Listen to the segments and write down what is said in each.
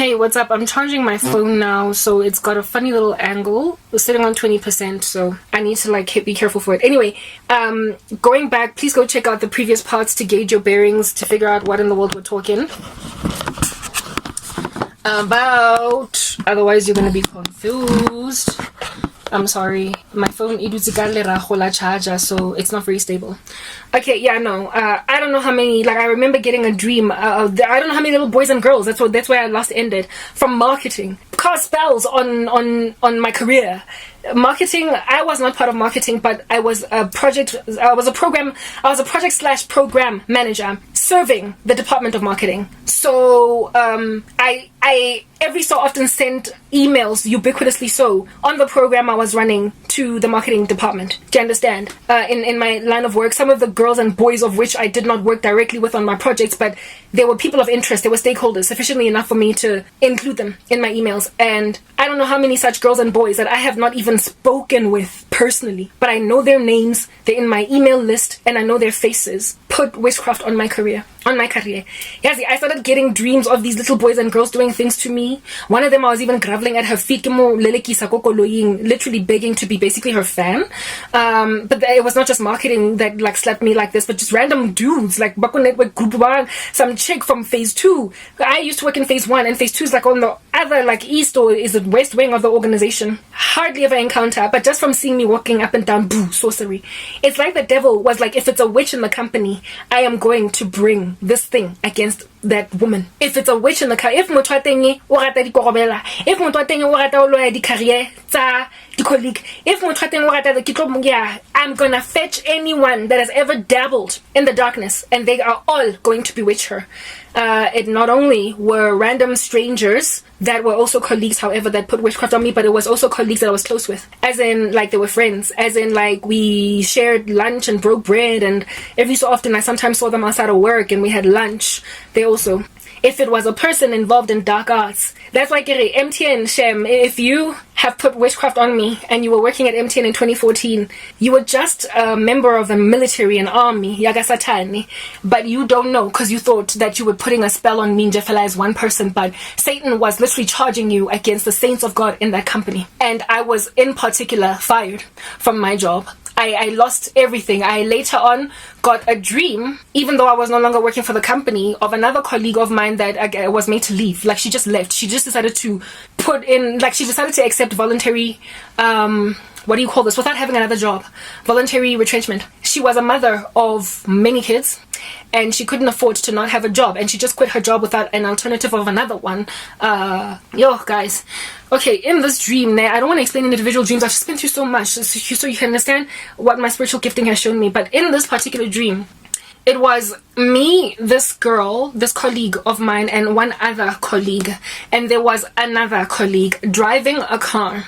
Hey, what's up? I'm charging my phone now, so it's got a funny little angle. It's sitting on 20%, so I need to be careful for it. Anyway, going back, please go check out the previous parts to gauge your bearings, to figure out what in the world we're talking about. Otherwise, you're gonna be confused. I'm sorry, my phone charger, so it's not very stable. Okay, yeah, no, I don't know how many, I remember getting a dream, I don't know how many little boys and girls, that's where I last ended, from marketing. Cast spells on my career. Marketing, I was not part of marketing, but I was a project / program manager serving the department of marketing. So I every so often sent emails, ubiquitously so, on the program I was running to the marketing department. Do you understand? In my line of work, some of the girls and boys of which I did not work directly with on my projects, but they were people of interest, they were stakeholders, sufficiently enough for me to include them in my emails. And I don't know how many such girls and boys that I have not even spoken with personally, but I know their names, they're in my email list, and I know their faces. Put witchcraft on my career. Yeah, see, I started getting dreams of these little boys and girls doing things to me. One of them, I was even groveling at her feet, literally begging to be basically her fan. But it was not just marketing that slapped me like this, but just random dudes, Bako Network Group 1, some chick from phase 2. I used to work in phase 1, and phase 2 is on the other east or is it west wing of the organization. Hardly ever encounter, but just from seeing me walking up and down, boo, sorcery. It's like the devil was if it's a witch in the company, I am going to bring this thing against that woman. If it's a witch in the car, if motho a teng o rata dikorobela, if motho a teng o rata o loya di-career tsa di-colleague, if motho a teng o rata I'm gonna fetch anyone that has ever dabbled in the darkness, and they are all going to bewitch her. It not only were random strangers that were also colleagues, however, that put witchcraft on me, but it was also colleagues that I was close with. As in, they were friends. As in, we shared lunch and broke bread, and every so often I sometimes saw them outside of work and we had lunch. They also, if it was a person involved in dark arts, that's like MTN, Shem. If you have put witchcraft on me and you were working at MTN in 2014, you were just a member of the military and army, Yagasatani, but you don't know because you thought that you were putting a spell on me, Jeffela, as one person, but Satan was literally charging you against the saints of God in that company. And I was in particular fired from my job. I lost everything. I later on got a dream, even though I was no longer working for the company, of another colleague of mine that was made to leave. She just left. She just decided to she decided to accept voluntary, what do you call this, without having another job. Voluntary retrenchment. She was a mother of many kids, and she couldn't afford to not have a job, and she just quit her job without an alternative of another one. Guys. Okay, in this dream, I don't want to explain individual dreams. I've just been through so much, so you can understand what my spiritual gifting has shown me. But in this particular dream, it was me, this girl, this colleague of mine, and one other colleague. And there was another colleague driving a car.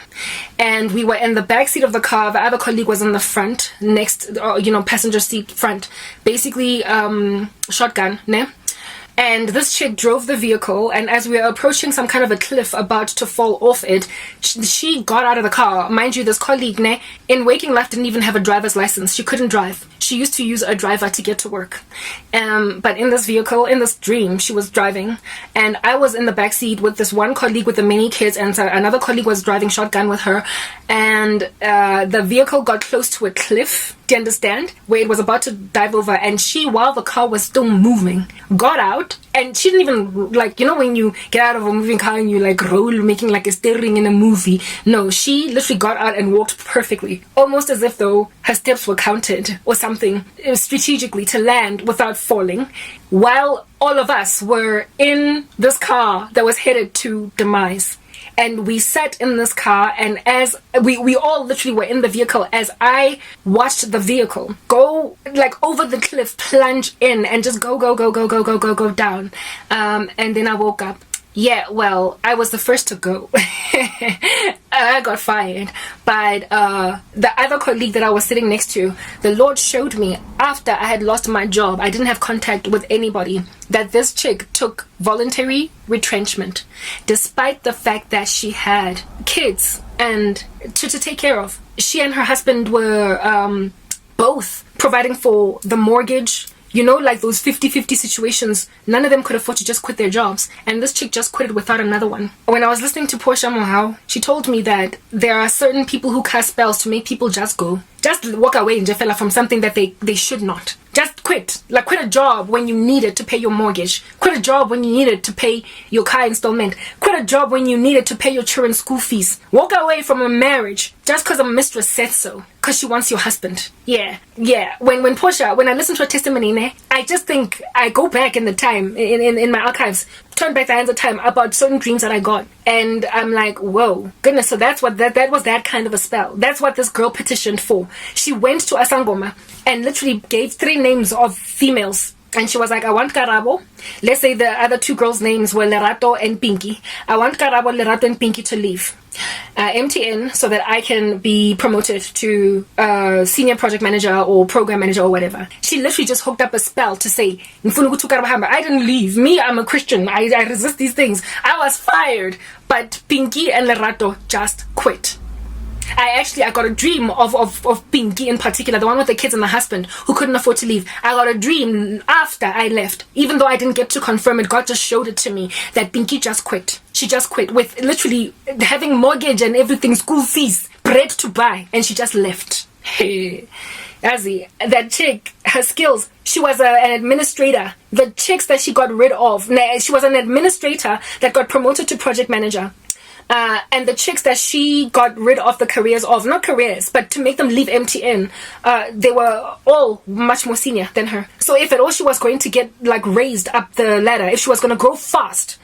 And we were in the back seat of the car. The other colleague was in the front, next, passenger seat front. Basically, shotgun, ne? And this chick drove the vehicle, and as we were approaching some kind of a cliff about to fall off it, she got out of the car. Mind you, this colleague, in waking life didn't even have a driver's license. She couldn't drive. She used to use a driver to get to work. But in this vehicle, in this dream, she was driving, and I was in the back seat with this one colleague with the many kids, and so another colleague was driving shotgun with her, and the vehicle got close to a cliff. Do you understand? Where it was about to dive over, and she, while the car was still moving, got out, and she didn't even, when you get out of a moving car and you roll, making a steering in a movie. No, she literally got out and walked perfectly, almost as if though her steps were counted or something, strategically to land without falling, while all of us were in this car that was headed to demise. And we sat in this car, and as we all literally were in the vehicle, as I watched the vehicle go over the cliff, plunge in, and just go down. And then I woke up. Yeah, well, I was the first to go. I got fired. But the other colleague that I was sitting next to, the Lord showed me after I had lost my job, I didn't have contact with anybody, that this chick took voluntary retrenchment, despite the fact that she had kids and to take care of. She and her husband were both providing for the mortgage, You know, like those 50-50 situations, none of them could afford to just quit their jobs. And this chick just quit it without another one. When I was listening to Portia Mohau, she told me that there are certain people who cast spells to make people just go. Just walk away in Jefela from something that they should not. Just quit. Like quit a job when you need it to pay your mortgage. Quit a job when you need it to pay your car installment. Quit a job when you need it to pay your children's school fees. Walk away from a marriage just because a mistress said so. Because she wants your husband. Yeah. When Portia, when I listen to her testimony, I just think I go back in the time, in my archives, turn back the hands of time about certain dreams that I got. And I'm like, whoa, goodness. So that's what that was, that kind of a spell. That's what this girl petitioned for. She went to Asangoma and literally gave 3 names of females. And she was like, I want Karabo. Let's say the other 2 girls' names were Lerato and Pinky. I want Karabo, Lerato, and Pinky to leave MTN so that I can be promoted to senior project manager or program manager or whatever. She literally just hooked up a spell to say, I didn't leave. Me, I'm a Christian. I resist these things. I was fired. But Pinky and Lerato just quit. I got a dream of Pinky in particular, the one with the kids and the husband who couldn't afford to leave. I got a dream after I left. Even though I didn't get to confirm it, God just showed it to me that Pinky just quit. She just quit with literally having mortgage and everything, school fees, bread to buy, and she just left. Hey, Azzy, that chick, her skills, she was an administrator. The chicks that she got rid of, she was an administrator that got promoted to project manager. And the chicks that she got rid of the careers of, not careers, but to make them leave MTN, they were all much more senior than her. So if at all she was going to get like raised up the ladder, if she was going to grow fast,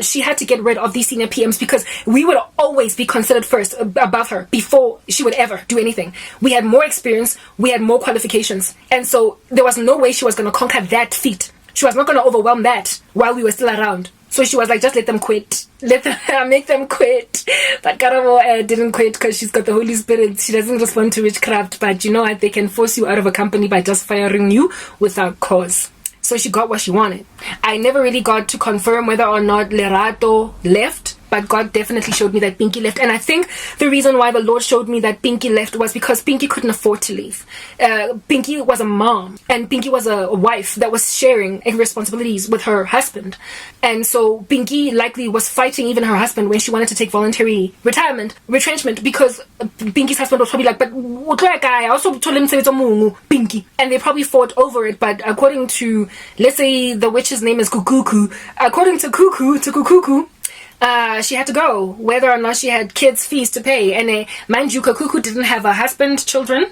she had to get rid of these senior PMs because we would always be considered first above her before she would ever do anything. We had more experience, we had more qualifications. And so there was no way she was going to conquer that feat. She was not going to overwhelm that while we were still around. So she was like, just let them quit. Let them make them quit. But Karabo didn't quit because she's got the Holy Spirit. She doesn't respond to witchcraft. But you know what? They can force you out of a company by just firing you without cause. So she got what she wanted. I never really got to confirm whether or not Lerato left. But God definitely showed me that Pinky left. And I think the reason why the Lord showed me that Pinky left was because Pinky couldn't afford to leave. Pinky was a mom. And Pinky was a wife that was sharing responsibilities with her husband. And so Pinky likely was fighting even her husband when she wanted to take voluntary retrenchment, because Pinky's husband was probably like, but I also told him to say Pinky. And they probably fought over it. But according to, let's say the witch's name is Kukuku. According to Kukuku, she had to go, whether or not she had kids' fees to pay. And mind you, Kuku didn't have a husband, children,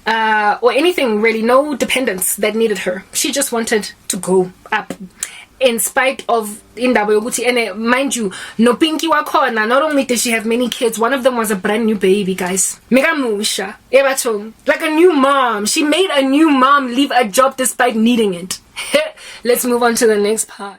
or anything really, no dependents that needed her. She just wanted to go up. In spite of indaba yokuthi, and mind you, no Pinky wakhona, not only did she have many kids, one of them was a brand new baby, guys. Megamusha, like a new mom. She made a new mom leave a job despite needing it. Let's move on to the next part.